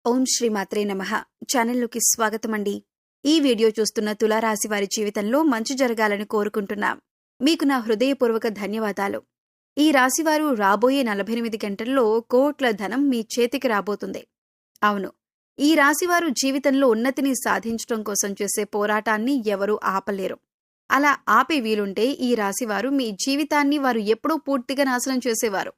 ఓం శ్రీ మాత్రే నమః. ఛానల్లోకి స్వాగతమండి. ఈ వీడియో చూస్తున్న తులారాశి వారి జీవితంలో మంచి జరగాలని కోరుకుంటున్నాం. మీకు నా హృదయపూర్వక ధన్యవాదాలు. ఈ రాశివారు రాబోయే 48 గంటల్లో కోట్ల ధనం మీ చేతికి రాబోతుంది. అవును, ఈ రాశివారు జీవితంలో ఉన్నతిని సాధించడం కోసం చేసే పోరాటాన్ని ఎవరూ ఆపలేరు. అలా ఆపే వీలుంటే ఈ రాశివారు మీ జీవితాన్ని వారు ఎప్పుడూ పూర్తిగా నాశనం చేసేవారు.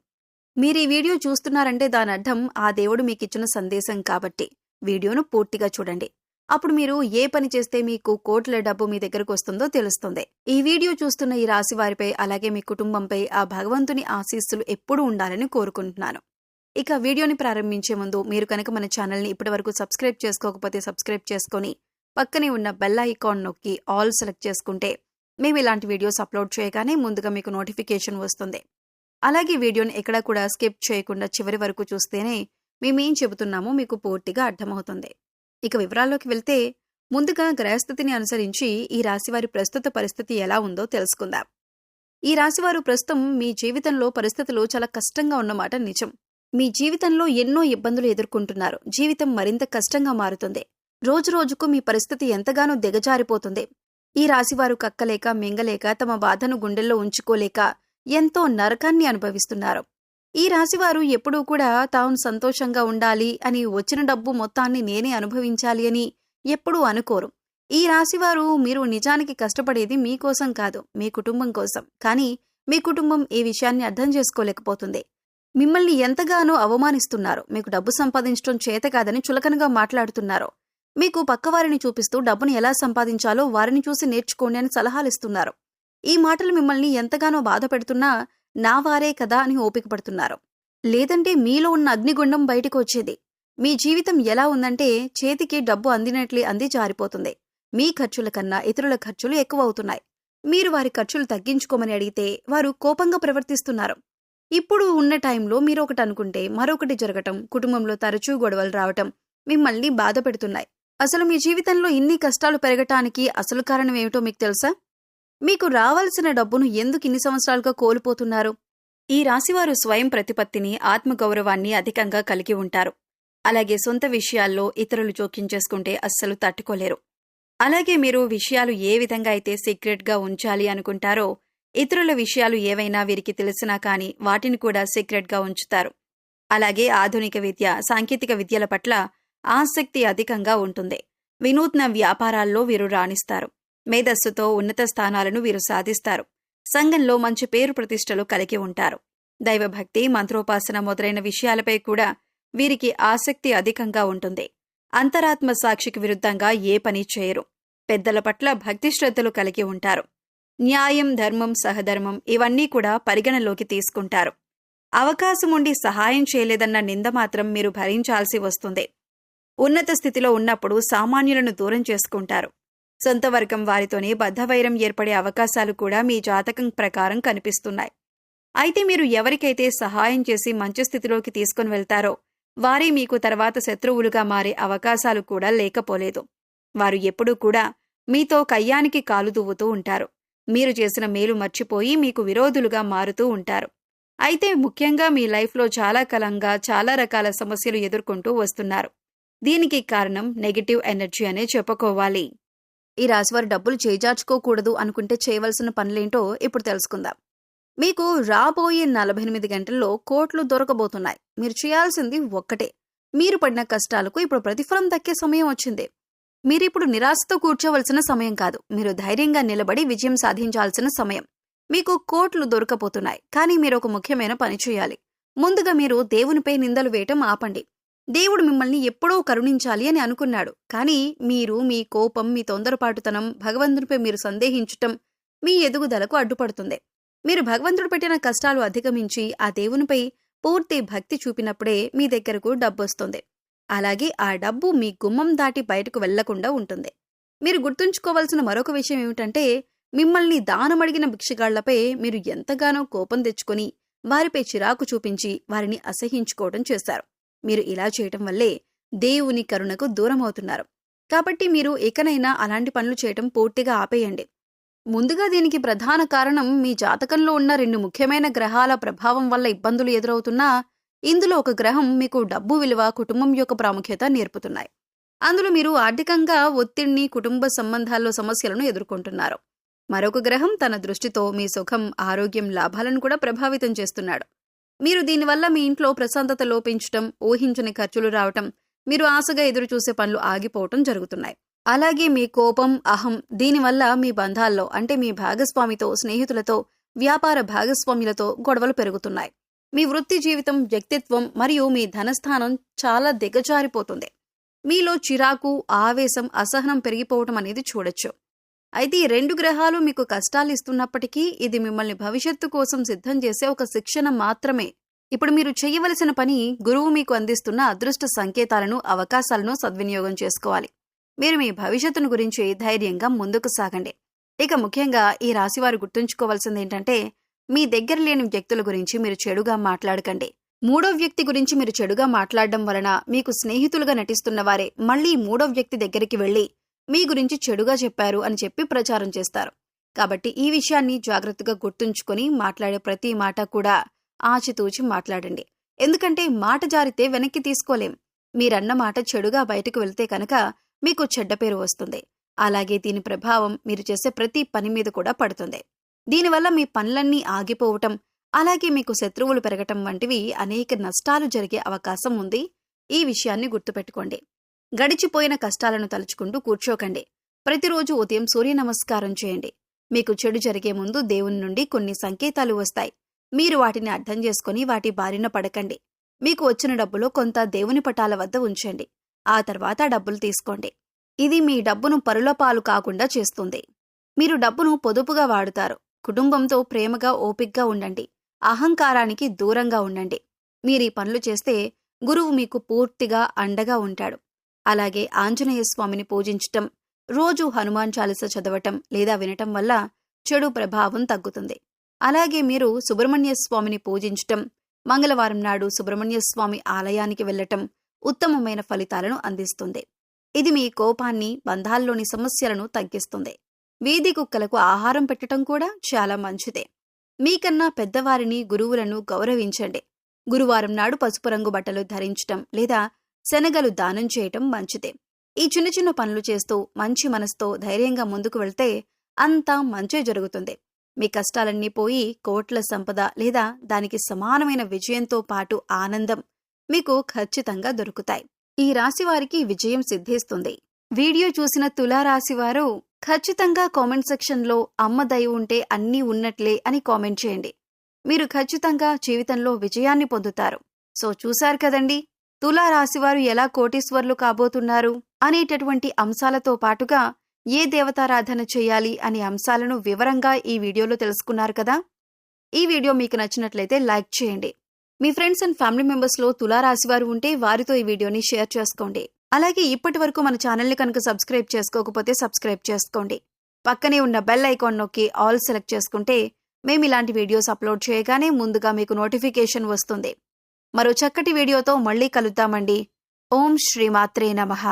మీరు ఈ వీడియో చూస్తున్నారంటే దానర్థం ఆ దేవుడు మీకిచ్చిన సందేశం కాబట్టి వీడియోను పూర్తిగా చూడండి. అప్పుడు మీరు ఏ పని చేస్తే మీకు కోట్ల డబ్బు మీ దగ్గరకు వస్తుందో తెలుస్తుంది. ఈ వీడియో చూస్తున్న ఈ రాశి వారిపై అలాగే మీ కుటుంబంపై ఆ భగవంతుని ఆశీస్సులు ఎప్పుడూ ఉండాలని కోరుకుంటున్నాను. ఇక వీడియోని ప్రారంభించే ముందు మీరు కనుక మన ఛానల్ని ఇప్పటివరకు సబ్స్క్రైబ్ చేసుకోకపోతే సబ్స్క్రైబ్ చేసుకొని పక్కనే ఉన్న బెల్ ఐకాన్ నొక్కి ఆల్ సెలెక్ట్ చేసుకుంటే మేము ఇలాంటి వీడియోస్ అప్లోడ్ చేయగానే ముందుగా మీకు నోటిఫికేషన్ వస్తుంది. అలాగే వీడియోని ఎక్కడా కూడా స్కిప్ చేయకుండా చివరి వరకు చూస్తేనే మేమేం చెబుతున్నామో మీకు పూర్తిగా అర్థమవుతుంది. ఇక వివరాల్లోకి వెళ్తే ముందుగా గ్రహస్థితిని అనుసరించి ఈ రాశివారి ప్రస్తుత పరిస్థితి ఎలా ఉందో తెలుసుకుందాం. ఈ రాశివారు ప్రస్తుతం మీ జీవితంలో పరిస్థితులు చాలా కష్టంగా ఉన్నమాట నిజం. మీ జీవితంలో ఎన్నో ఇబ్బందులు ఎదుర్కొంటున్నారు. జీవితం మరింత కష్టంగా మారుతుంది. రోజురోజుకు మీ పరిస్థితి ఎంతగానో దిగజారిపోతుంది. ఈ రాశివారు కక్కలేక మింగలేక తమ బాధను గుండెల్లో ఉంచుకోలేక ఎంతో నరకాన్ని అనుభవిస్తున్నారు. ఈ రాశివారు ఎప్పుడూ కూడా తాను సంతోషంగా ఉండాలి అని, వచ్చిన డబ్బు మొత్తాన్ని నేనే అనుభవించాలి అని ఎప్పుడూ అనుకోరు. ఈ రాశివారు మీరు నిజానికి కష్టపడేది మీకోసం కాదు, మీ కుటుంబం కోసం. కానీ మీ కుటుంబం ఈ విషయాన్ని అర్థం చేసుకోలేకపోతుంది. మిమ్మల్ని ఎంతగానో అవమానిస్తున్నారు. మీకు డబ్బు సంపాదించడం చేత కాదని చులకనగా మాట్లాడుతున్నారు. మీకు పక్కవారిని చూపిస్తూ డబ్బును ఎలా సంపాదించాలో వారిని చూసి నేర్చుకోండి అని సలహాలిస్తున్నారు. ఈ మాటలు మిమ్మల్ని ఎంతగానో బాధ పెడుతున్నా నా వారే కదా అని ఓపిక పడుతున్నారు. లేదంటే మీలో ఉన్న అగ్నిగుండం బయటకు వచ్చేది. మీ జీవితం ఎలా ఉందంటే చేతికి డబ్బు అందినట్లే అంది జారిపోతుంది. మీ ఖర్చుల కన్నా ఇతరుల ఖర్చులు ఎక్కువ అవుతున్నాయి. మీరు వారి ఖర్చులు తగ్గించుకోమని అడిగితే వారు కోపంగా ప్రవర్తిస్తున్నారు. ఇప్పుడు ఉన్న టైంలో మీరు ఒకటి అనుకుంటే మరొకటి జరగటం, కుటుంబంలో తరచూ గొడవలు రావటం మిమ్మల్ని బాధ పెడుతున్నాయి. అసలు మీ జీవితంలో ఇన్ని కష్టాలు పెరగటానికి అసలు కారణం ఏమిటో మీకు తెలుసా? మీకు రావాల్సిన డబ్బును ఎందుకు ఇన్ని సంవత్సరాలుగా కోల్పోతున్నారు? ఈ రాశివారు స్వయం ప్రతిపత్తిని, ఆత్మగౌరవాన్ని అధికంగా కలిగి ఉంటారు. అలాగే సొంత విషయాల్లో ఇతరులు జోక్యం చేసుకుంటే అస్సలు తట్టుకోలేరు. అలాగే మీరు విషయాలు ఏ విధంగా అయితే సీక్రెట్గా ఉంచాలి అనుకుంటారో ఇతరుల విషయాలు ఏవైనా వీరికి తెలిసినా కానీ వాటిని కూడా సీక్రెట్గా ఉంచుతారు. అలాగే ఆధునిక విద్య, సాంకేతిక విద్యల పట్ల ఆసక్తి అధికంగా ఉంటుంది. వినూత్న వ్యాపారాల్లో వీరు రాణిస్తారు. మేధస్సుతో ఉన్నత స్థానాలను వీరు సాధిస్తారు. సంఘంలో మంచి పేరు ప్రతిష్టలు కలిగి ఉంటారు. దైవభక్తి, మంత్రోపాసన మొదలైన విషయాలపై కూడా వీరికి ఆసక్తి అధికంగా ఉంటుంది. అంతరాత్మ సాక్షికి విరుద్ధంగా ఏ పని చేయరు. పెద్దల పట్ల భక్తి శ్రద్ధలు కలిగి ఉంటారు. న్యాయం, ధర్మం, సహధర్మం ఇవన్నీ కూడా పరిగణలోకి తీసుకుంటారు. అవకాశముండి సహాయం చేయలేదన్న నింద మాత్రం మీరు భరించాల్సి వస్తుంది. ఉన్నత స్థితిలో ఉన్నప్పుడు సామాన్యులను దూరం చేసుకుంటారు. సొంత వర్గం వారితోనే బద్ధవైరం ఏర్పడే అవకాశాలు కూడా మీ జాతకం ప్రకారం కనిపిస్తున్నాయి. అయితే మీరు ఎవరికైతే సహాయం చేసి మంచి స్థితిలోకి తీసుకుని వెళ్తారో వారే మీకు తర్వాత శత్రువులుగా మారే అవకాశాలు కూడా లేకపోలేదు. వారు ఎప్పుడూ కూడా మీతో కయ్యానికి కాలు దువ్వుతూ ఉంటారు. మీరు చేసిన మేలు మర్చిపోయి మీకు విరోధులుగా మారుతూ ఉంటారు. అయితే ముఖ్యంగా మీ లైఫ్లో చాలా కాలంగా చాలా రకాల సమస్యలు ఎదుర్కొంటూ వస్తున్నారు. దీనికి కారణం నెగటివ్ ఎనర్జీ అనే చెప్పుకోవాలి. ఈ రాశివారు డబ్బులు చేజార్చుకోకూడదు అనుకుంటే చేయవలసిన పనులేంటో ఇప్పుడు తెలుసుకుందాం. మీకు రాబోయే 48 గంటల్లో కోట్లు దొరకబోతున్నాయి. మీరు చేయాల్సింది ఒక్కటే. మీరు పడిన కష్టాలకు ఇప్పుడు ప్రతిఫలం దక్కే సమయం వచ్చింది. మీరిప్పుడు నిరాశతో కూర్చోవలసిన సమయం కాదు. మీరు ధైర్యంగా నిలబడి విజయం సాధించాల్సిన సమయం. మీకు కోట్లు దొరకబోతున్నాయి. కానీ మీరు ఒక ముఖ్యమైన పని చేయాలి. ముందుగా మీరు దేవునిపై నిందలు వేయటం ఆపండి. దేవుడు మిమ్మల్ని ఎప్పుడో కరుణించాలి అని అనుకున్నాడు. కానీ మీరు మీ కోపం, మీ తొందరపాటుతనం, భగవంతునిపై మీరు సందేహించటం మీ ఎదుగుదలకు అడ్డుపడుతుంది. మీరు భగవంతుడు పెట్టిన కష్టాలు అధిగమించి ఆ దేవునిపై పూర్తి భక్తి చూపినప్పుడే మీ దగ్గరకు డబ్బొస్తుంది. అలాగే ఆ డబ్బు మీ గుమ్మం దాటి బయటకు వెళ్లకుండా ఉంటుంది. మీరు గుర్తుంచుకోవాల్సిన మరొక విషయం ఏమిటంటే మిమ్మల్ని దానమడిగిన భిక్షగాళ్లపై మీరు ఎంతగానో కోపం తెచ్చుకొని వారిపై చిరాకు చూపించి వారిని అసహించుకోవడం చేశారు. మీరు ఇలా చేయటం వల్లే దేవుని కరుణకు దూరమవుతున్నారు. కాబట్టి మీరు ఇకనైనా అలాంటి పనులు చేయటం పూర్తిగా ఆపేయండి. ముందుగా దీనికి ప్రధాన కారణం మీ జాతకంలో ఉన్న 2 ముఖ్యమైన గ్రహాల ప్రభావం వల్ల ఇబ్బందులు ఎదురవుతున్నా ఇందులో ఒక గ్రహం మీకు డబ్బు విలువ, కుటుంబం యొక్క ప్రాముఖ్యత నేర్పుతున్నాయి. అందులో మీరు ఆర్థికంగా ఒత్తిడిని, కుటుంబ సంబంధాల్లో సమస్యలను ఎదుర్కొంటున్నారు. మరొక గ్రహం తన దృష్టితో మీ సుఖం, ఆరోగ్యం, లాభాలను కూడా ప్రభావితం చేస్తున్నాడు. మీరు దీనివల్ల మీ ఇంట్లో ప్రశాంతత లోపించటం, ఊహించని ఖర్చులు రావటం, మీరు ఆశగా ఎదురుచూసే పనులు ఆగిపోవటం జరుగుతున్నాయి. అలాగే మీ కోపం, అహం దీనివల్ల మీ బంధాల్లో అంటే మీ భాగస్వామితో, స్నేహితులతో, వ్యాపార భాగస్వాములతో గొడవలు పెరుగుతున్నాయి. మీ వృత్తి జీవితం, వ్యక్తిత్వం మరియు మీ ధనస్థానం చాలా దిగజారిపోతుంది. మీలో చిరాకు, ఆవేశం, అసహనం పెరిగిపోవటం అనేది చూడొచ్చు. అయితే ఈ 2 గ్రహాలు మీకు కష్టాలు ఇస్తున్నప్పటికీ ఇది మిమ్మల్ని భవిష్యత్తు కోసం సిద్ధం చేసే ఒక శిక్షణ మాత్రమే. ఇప్పుడు మీరు చేయవలసిన పని గురువు మీకు అందిస్తున్న అదృష్ట సంకేతాలను, అవకాశాలను సద్వినియోగం చేసుకోవాలి. మీరు మీ భవిష్యత్తును గురించి ధైర్యంగా ముందుకు సాగండి. ఇక ముఖ్యంగా ఈ రాశివారు గుర్తుంచుకోవాల్సింది ఏంటంటే, మీ దగ్గర లేని వ్యక్తుల గురించి మీరు చెడుగా మాట్లాడకండి. 3వ వ్యక్తి గురించి మీరు చెడుగా మాట్లాడడం వలన మీకు స్నేహితులుగా నటిస్తున్న వారే మళ్లీ 3వ వ్యక్తి దగ్గరికి వెళ్లి మీ గురించి చెడుగా చెప్పారు అని చెప్పి ప్రచారం చేస్తారు. కాబట్టి ఈ విషయాన్ని జాగ్రత్తగా గుర్తుంచుకొని మాట్లాడే ప్రతి మాట కూడా ఆచితూచి మాట్లాడండి. ఎందుకంటే మాట జారితే వెనక్కి తీసుకోలేం. మీరన్న మాట చెడుగా బయటకు వెళ్తే కనుక మీకు చెడ్డ పేరు వస్తుంది. అలాగే దీని ప్రభావం మీరు చేసే ప్రతి పని మీద కూడా పడుతుంది. దీనివల్ల మీ పనులన్నీ ఆగిపోవటం, అలాగే మీకు శత్రువులు పెరగటం వంటివి అనేక నష్టాలు జరిగే అవకాశం ఉంది. ఈ విషయాన్ని గుర్తుపెట్టుకోండి. గడిచిపోయిన కష్టాలను తలుచుకుంటూ కూర్చోకండి. ప్రతిరోజు ఉదయం సూర్య నమస్కారం చేయండి. మీకు చెడు జరిగే ముందు దేవుని నుండి కొన్ని సంకేతాలు వస్తాయి. మీరు వాటిని అర్థం చేసుకుని వాటి బారిన పడకండి. మీకు వచ్చిన డబ్బులో కొంత దేవుని పటాల వద్ద ఉంచండి. ఆ తర్వాత డబ్బులు తీసుకోండి. ఇది మీ డబ్బును పరుల పాలు కాకుండా చేస్తుంది. మీరు డబ్బును పొదుపుగా వాడుతారు. కుటుంబంతో ప్రేమగా, ఓపిగ్గా ఉండండి. అహంకారానికి దూరంగా ఉండండి. మీరీ పనులు చేస్తే గురువు మీకు పూర్తిగా అండగా ఉంటాడు. అలాగే ఆంజనేయ స్వామిని పూజించటం, రోజు హనుమాన్ చాలీస చదవటం లేదా వినటం వల్ల చెడు ప్రభావం తగ్గుతుంది. అలాగే మీరు సుబ్రహ్మణ్య స్వామిని పూజించటం, మంగళవారం నాడు సుబ్రహ్మణ్య స్వామి ఆలయానికి వెళ్లటం ఉత్తమమైన ఫలితాలను అందిస్తుంది. ఇది మీ కోపాన్ని, బంధాల్లోని సమస్యలను తగ్గిస్తుంది. వీధి కుక్కలకు ఆహారం పెట్టడం కూడా చాలా మంచిదే. మీకన్నా పెద్దవారిని, గురువులను గౌరవించండి. గురువారం నాడు పసుపు రంగు బట్టలు ధరించటం లేదా శనగలు దానం చేయటం మంచిదే. ఈ చిన్న చిన్న పనులు చేస్తూ మంచి మనసుతో ధైర్యంగా ముందుకు వెళ్తే అంతా మంచే జరుగుతుంది. మీ కష్టాలన్నీ పోయి కోట్ల సంపద లేదా దానికి సమానమైన విజయంతో పాటు ఆనందం మీకు ఖచ్చితంగా దొరుకుతాయి. ఈ రాశివారికి విజయం సిద్ధిస్తుంది. వీడియో చూసిన తులారాశివారు ఖచ్చితంగా కామెంట్ సెక్షన్లో అమ్మ దయ ఉంటే అన్నీ ఉన్నట్లే అని కామెంట్ చేయండి. మీరు ఖచ్చితంగా జీవితంలో విజయాన్ని పొందుతారు. సో చూశారు కదండి, తులారాశివారు ఎలా కోటీశ్వర్లు కాబోతున్నారు అనేటటువంటి అంశాలతో పాటుగా ఏ దేవతారాధన చేయాలి అనే అంశాలను వివరంగా ఈ వీడియోలో తెలుసుకున్నారు కదా. ఈ వీడియో మీకు నచ్చినట్లయితే లైక్ చేయండి. మీ ఫ్రెండ్స్ అండ్ ఫ్యామిలీ మెంబర్స్లో తులారాశివారు ఉంటే వారితో ఈ వీడియోని షేర్ చేసుకోండి. అలాగే ఇప్పటి వరకు మన ఛానల్ని కనుక సబ్స్క్రైబ్ చేసుకోకపోతే సబ్స్క్రైబ్ చేసుకోండి. పక్కనే ఉన్న బెల్ ఐకాన్ నొక్కి ఆల్ సెలెక్ట్ చేసుకుంటే మేము ఇలాంటి వీడియోస్ అప్లోడ్ చేయగానే ముందుగా మీకు నోటిఫికేషన్ వస్తుంది. మరో చక్కటి వీడియోతో మళ్ళీ కలుద్దామండి. ఓం శ్రీమాత్రే నమః.